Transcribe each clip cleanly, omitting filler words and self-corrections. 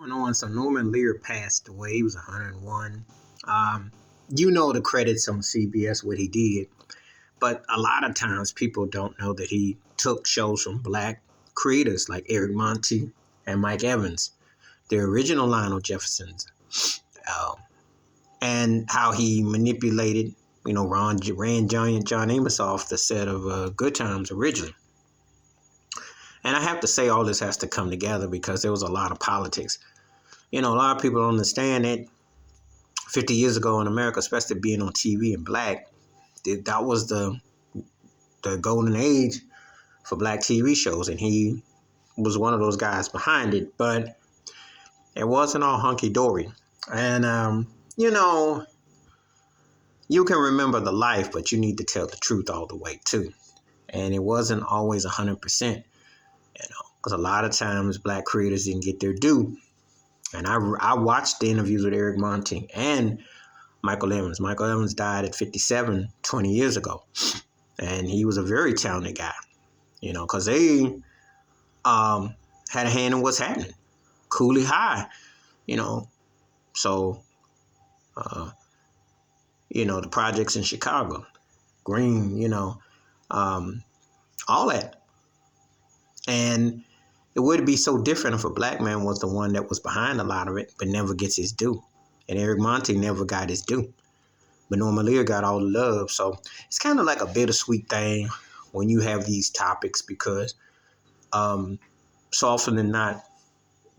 went on. So Norman Lear passed away. He was 101. You know the credits on CBS, what he did. But a lot of times people don't know that he took shows from black creators like Eric Monty and Mike Evans, the original Lionel Jeffersons, um, and how he manipulated, ran John Amos off the set of Good Times originally. And I have to say all this has to come together because there was a lot of politics. A lot of people don't understand that 50 years ago in America, especially being on TV and black, that was the golden age for black TV shows. And he was one of those guys behind it. But it wasn't all hunky-dory. And, you can remember the life, but you need to tell the truth all the way, too. And it wasn't always 100%, because a lot of times black creators didn't get their due. And I watched the interviews with Eric Monty and Michael Evans. Michael Evans died at 57 20 years ago. And he was a very talented guy, because they had a hand in what's happening. Cooley High, so, the projects in Chicago, Green, all that. And it would be so different if a black man was the one that was behind a lot of it, but never gets his due. And Eric Monty never got his due. But Norman Lear got all the love. So it's kind of like a bittersweet thing when you have these topics because so often than not,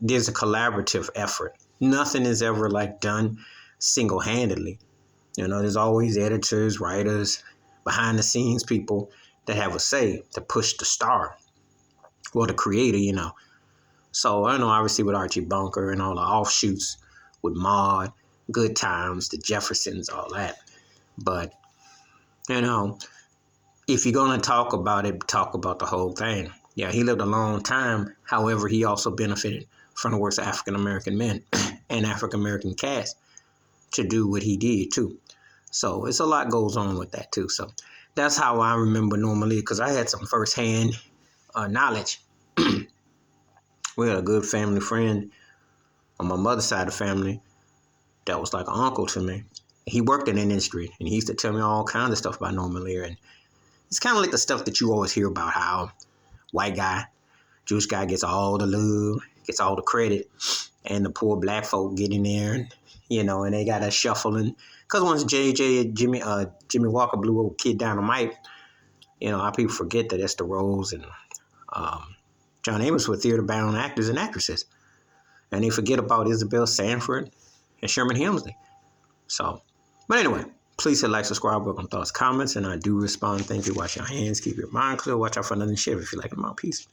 there's a collaborative effort. Nothing is ever done single-handedly. There's always editors, writers, behind the scenes people that have a say to push the star. Well, the creator, So, obviously with Archie Bunker and all the offshoots with Maude, Good Times, the Jeffersons, all that. But, if you're going to talk about it, talk about the whole thing. Yeah, he lived a long time. However, he also benefited from the works of African-American men and African-American cast to do what he did, too. So it's a lot goes on with that, too. So that's how I remember Norman Lear because I had some firsthand knowledge. We had a good family friend on my mother's side of the family that was like an uncle to me. He worked in the industry, and he used to tell me all kinds of stuff about Norman Lear. And it's kind of like the stuff that you always hear about how white guy, Jewish guy gets all the love, gets all the credit, and the poor black folk get in there, and they got to shuffling. Because once Jimmy Walker blew old Kid Dynamite, how people forget that Esther Rose and John Amos were theater-bound actors and actresses. And they forget about Isabel Sanford and Sherman Hemsley. So, but anyway, please hit like, subscribe, welcome thoughts, comments, and I do respond. Thank you. Wash your hands, keep your mind clear, watch out for nothing shit if you like them out. Peace.